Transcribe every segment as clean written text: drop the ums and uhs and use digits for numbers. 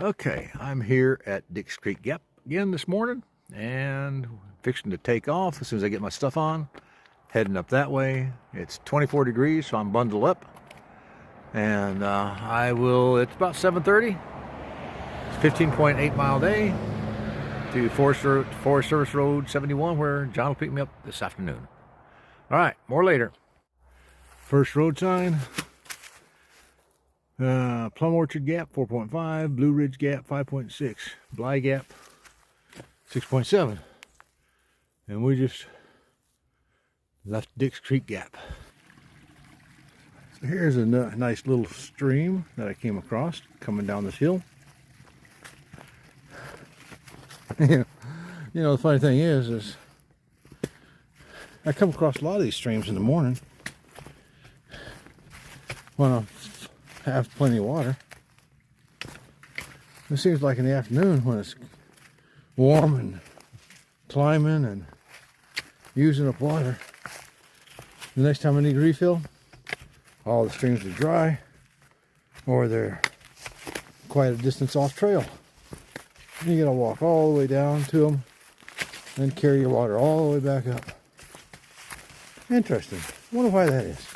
Okay, I'm here at Dix Creek Gap again this morning and fixing to take off as soon as I get my stuff on. Heading up that way. It's 24 degrees, so I'm bundled up. And it's about 7:30. It's 15.8 mile day to Forest Service Road 71, where John will pick me up this afternoon. All right, more later. First road sign. Plum Orchard Gap 4.5, Blue Ridge Gap 5.6, Bly Gap 6.7, and we just left Dix Creek Gap. So here's a nice little stream that I came across coming down this hill. You know, the funny thing is I come across a lot of these streams in the morning when I have plenty of water. It seems like in the afternoon when it's warm and climbing and using up water, the next time I need to refill, all the streams are dry or they're quite a distance off trail. And you gotta walk all the way down to them and carry your water all the way back up. Interesting. I wonder why that is.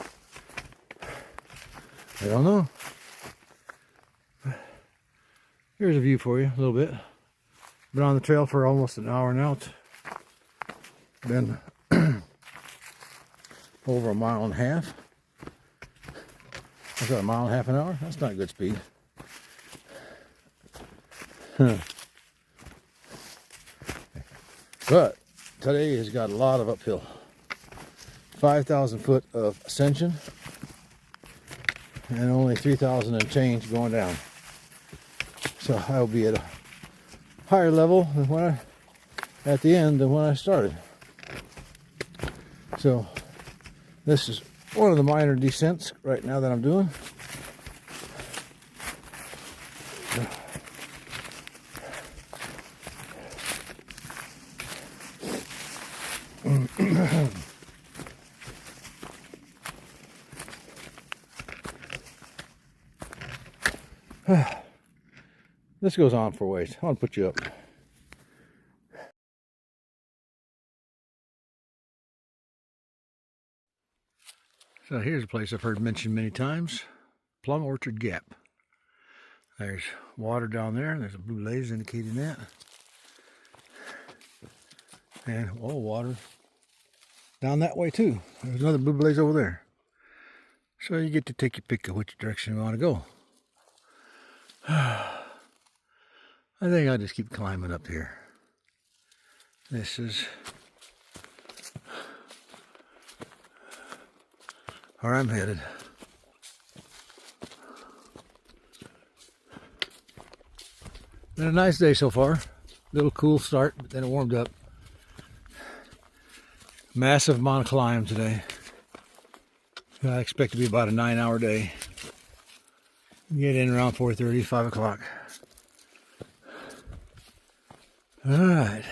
I don't know. Here's a view for you, a little bit. Been on the trail for almost an hour now. It's been over a mile and a half. Is that a mile and a half an hour? That's not good speed. But today has got a lot of uphill. 5,000 foot of ascension and only 3,000 and change going down. So I'll be at a higher level than at the end than when I started. So this is one of the minor descents right now that I'm doing. This goes on for a ways. I want to put you up. So here's a place I've heard mentioned many times. Plum Orchard Gap. There's water down there. There's a blue laser indicating that. And water down that way too. There's another blue blaze over there. So you get to take your pick of which direction you want to go. I think I'll just keep climbing up here. This is where I'm headed. Been a nice day so far. Little cool start, but then it warmed up. Massive amount of climb today. I expect to be about a 9-hour day. Get in around 4:30, 5 o'clock. All right,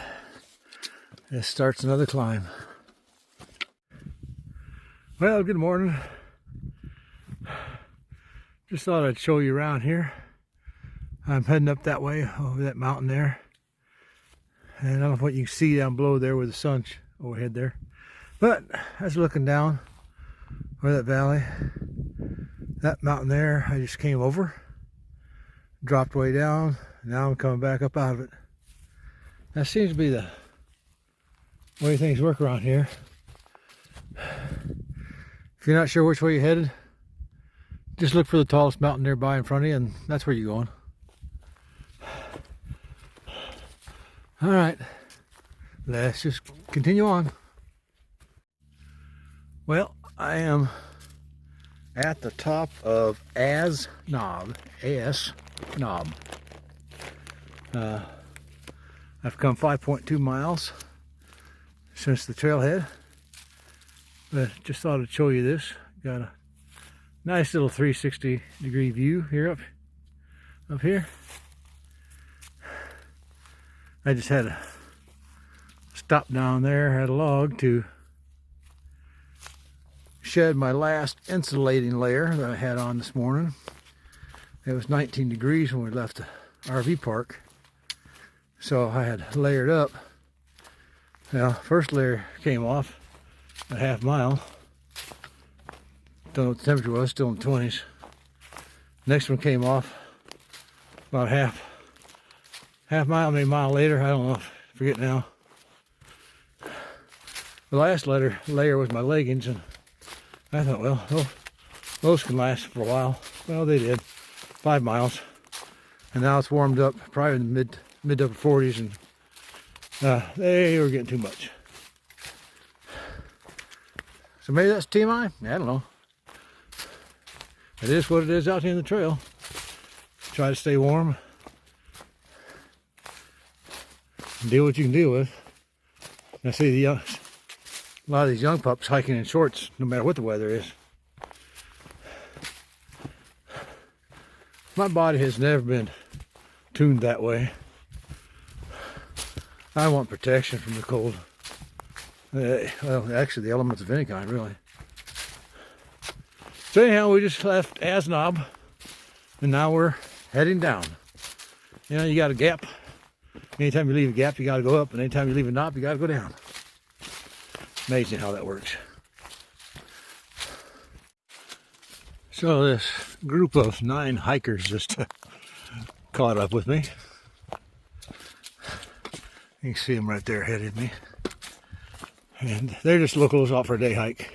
this starts another climb. Well, good morning. Just thought I'd show you around here. I'm heading up that way, over that mountain there. And I don't know what you can see down below there with the sun overhead there. But as looking down over that valley, that mountain there, I just came over, dropped way down. Now I'm coming back up out of it. That seems to be the way things work around here. If you're not sure which way you're headed, just look for the tallest mountain nearby in front of you, and that's where you're going. All right, let's just continue on. Well, I am at the top of AS Knob. I've come 5.2 miles since the trailhead, but just thought I'd show you this. Got a nice little 360-degree view here up here. I just had to stop down there, had a log to shed my last insulating layer that I had on this morning. It was 19 degrees when we left RV park. So I had layered up. Now, first layer came off a half mile. Don't know what the temperature was, still in the 20s. Next one came off about half mile, maybe a mile later. I don't know, I forget now. The last layer was my leggings, and I thought, well, those can last for a while. Well, they did. 5 miles. And now it's warmed up, probably in the mid to upper 40s, and they were getting too much. So maybe that's TMI? I don't know. It is what it is out here in the trail. Try to stay warm. Deal what you can deal with. I see a lot of these young pups hiking in shorts, no matter what the weather is. My body has never been tuned that way. I want protection from the cold. Well, actually, the elements of any kind, really. So anyhow, we just left Asnob, and now we're heading down. You know, you got a gap. Anytime you leave a gap, you got to go up, and anytime you leave a knob, you got to go down. Amazing how that works. So this group of 9 hikers just caught up with me. You can see them right there ahead of me. And they're just locals out for a day hike.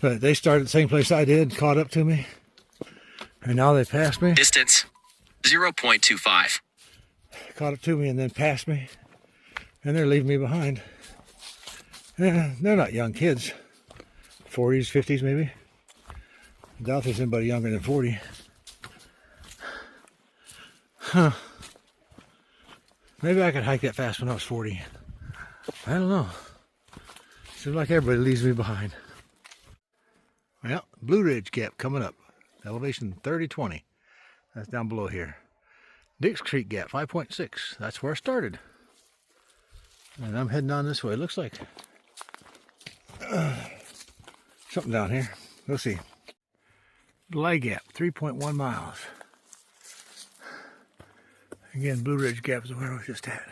But they started the same place I did, caught up to me. And now they passed me. Distance 0.25. Caught up to me and then passed me. And they're leaving me behind. And they're not young kids. 40s, 50s maybe. I doubt there's anybody younger than 40. Huh. Maybe I could hike that fast when I was 40. I don't know. Seems like everybody leaves me behind. Well, Blue Ridge Gap coming up. Elevation 3020. That's down below here. Dix Creek Gap 5.6. That's where I started. And I'm heading on this way. It looks like something down here. We'll see. Bly Gap 3.1 miles. Again, Blue Ridge Gap is where I was just at.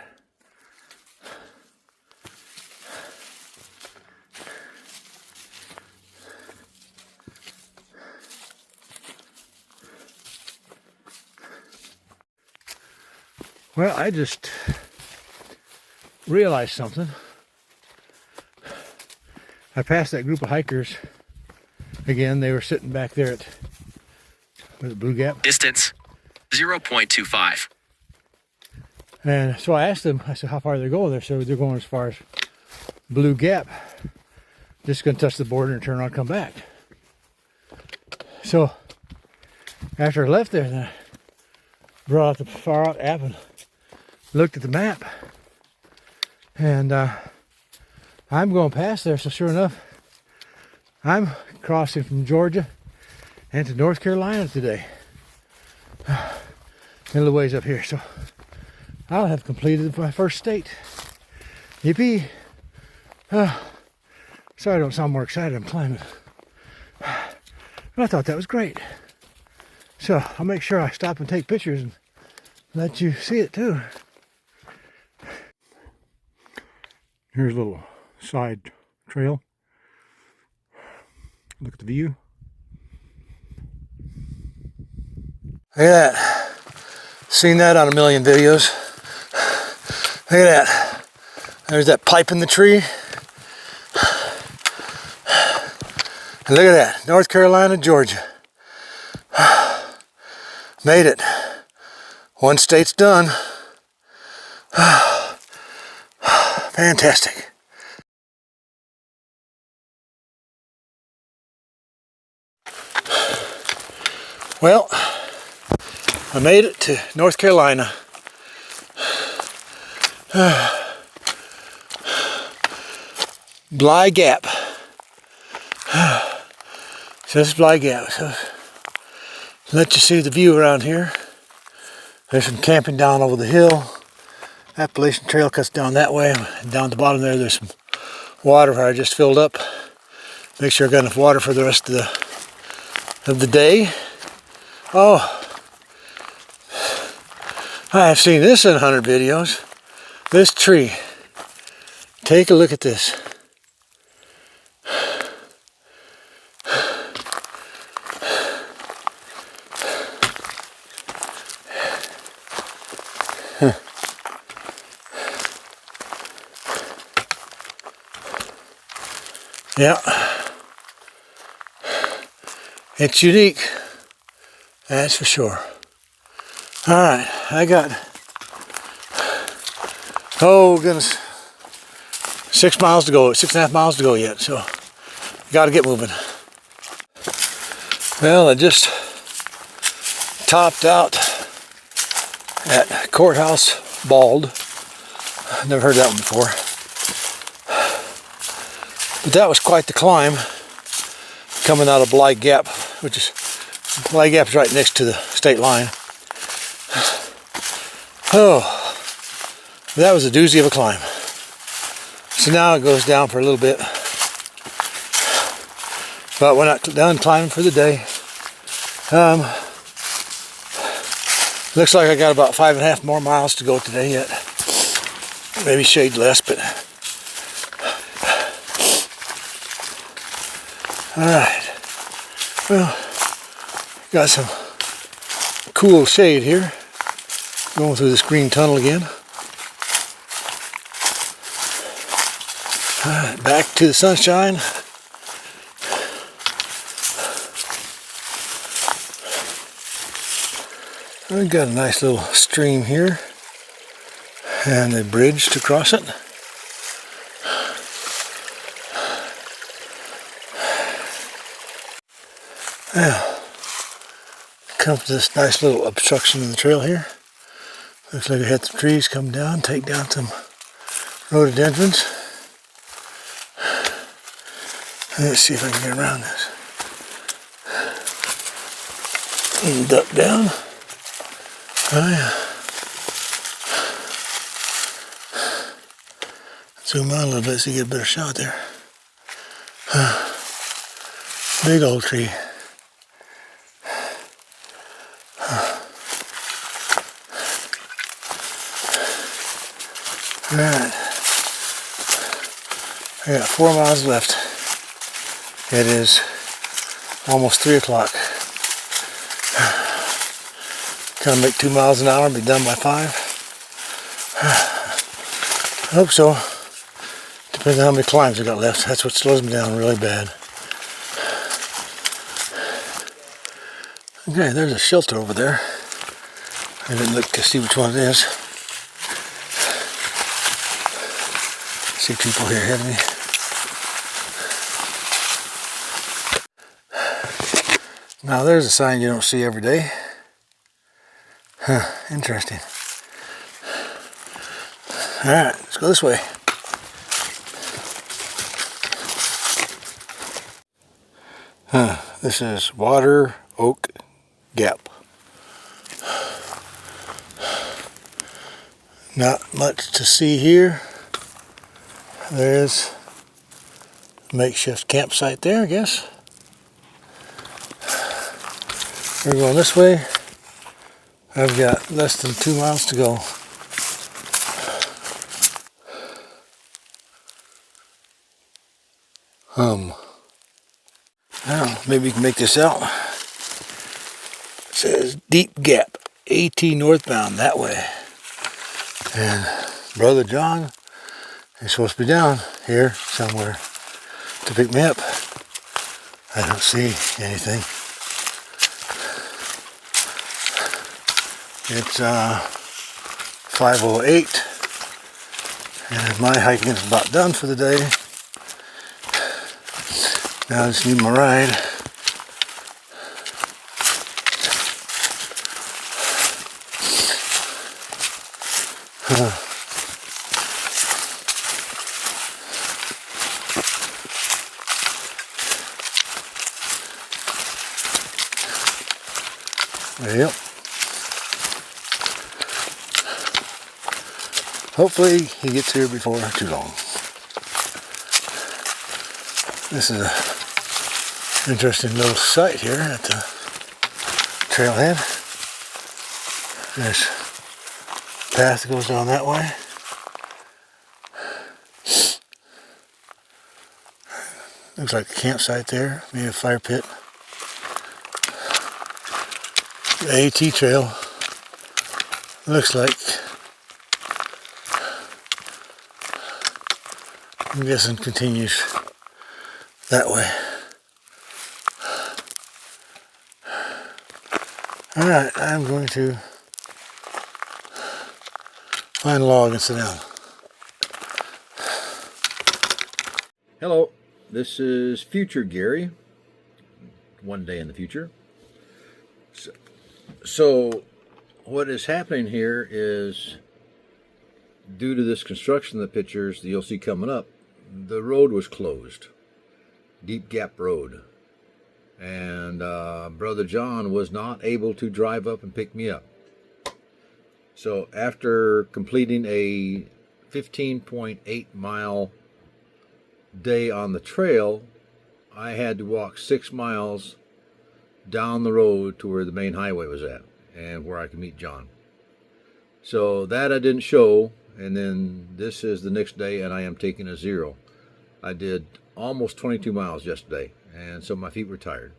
Well, I just realized something. I passed that group of hikers again. They were sitting back there at Blue Gap. Distance 0.25. And so I asked them, I said, how far they're going? They said they're going as far as Blue Gap. Just going to touch the border and turn around and come back. So after I left there, then I brought out the Far Out app and looked at the map. And I'm going past there, so sure enough, I'm crossing from Georgia into North Carolina today. A little ways up here, so I'll have completed my first state. Yippee! Sorry I don't sound more excited, I'm climbing. But I thought that was great. So I'll make sure I stop and take pictures and let you see it too. Here's a little side trail. Look at the view. Look at that. Seen that on a million videos. Look at that. There's that pipe in the tree. And look at that. North Carolina, Georgia. Made it. One state's done. Fantastic. Well, I made it to North Carolina. Bly Gap. So this is Bly Gap. So let you see the view around here. There's some camping down over the hill. Appalachian Trail cuts down that way. Down at the bottom there's some water where I just filled up. Make sure I got enough water for the rest of the day. Oh, I have seen this in 100 videos. This tree. Take a look at this. Yeah, it's unique, that's for sure. All right, I got, oh goodness, 6 miles to go, 6.5 miles to go yet, so got to get moving. Well, I just topped out at Courthouse Bald. Never heard that one before. But that was quite the climb, coming out of Bly Gap, which is, Bly Gap is right next to the state line. Oh, that was a doozy of a climb. So now it goes down for a little bit. But we're not done climbing for the day. Looks like I got about 5.5 more miles to go today yet. Maybe shade less, but alright, well, got some cool shade here, going through this green tunnel again. Alright, back to the sunshine. We've got a nice little stream here, and a bridge to cross it. Now, come to this nice little obstruction in the trail here. Looks like I had some trees come down, take down some rhododendrons. Let's see if I can get around this. And duck down. Oh yeah. Zoom out a little bit so you get a better shot there. Big old tree. Alright, I got 4 miles left. It is almost 3 o'clock. Kind of make 2 miles an hour and be done by 5. I hope so. Depends on how many climbs I got left. That's what slows me down really bad. Okay, there's a shelter over there. I didn't look to see which one it is. See people here ahead of me. Now there's a sign you don't see every day. Huh, interesting. Alright, let's go this way. This is Water Oak Gap. Not much to see here. There's a makeshift campsite there, I guess. We're going this way. I've got less than 2 miles to go. Now, maybe you can make this out. It says Deep Gap, AT northbound, that way. And Brother John is supposed to be down here somewhere to pick me up. I don't see anything. It's 5:08, and my hiking is about done for the day. Now I just need my ride. Yep. Hopefully he gets here before too long. This is an interesting little site here at the trailhead. There's a path that goes down that way. Looks like a campsite there, maybe a fire pit. The AT trail looks like, I'm guessing, continues that way. Alright, I'm going to find a log and sit down. Hello, this is future Gary, one day in the future. So what is happening here is, due to this construction, the pictures that you'll see coming up, the road was closed, Deep Gap Road, and Brother John was not able to drive up and pick me up. So after completing a 15.8 mile day on the trail, I had to walk 6 miles down the road to where the main highway was at and where I could meet John. So that I didn't show, and then this is the next day and I am taking a 0. I did almost 22 miles yesterday, and so my feet were tired.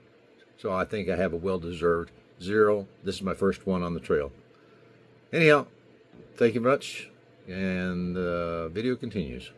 So I think I have a well-deserved 0. This is my first one on the trail. Anyhow, thank you much, and the video continues.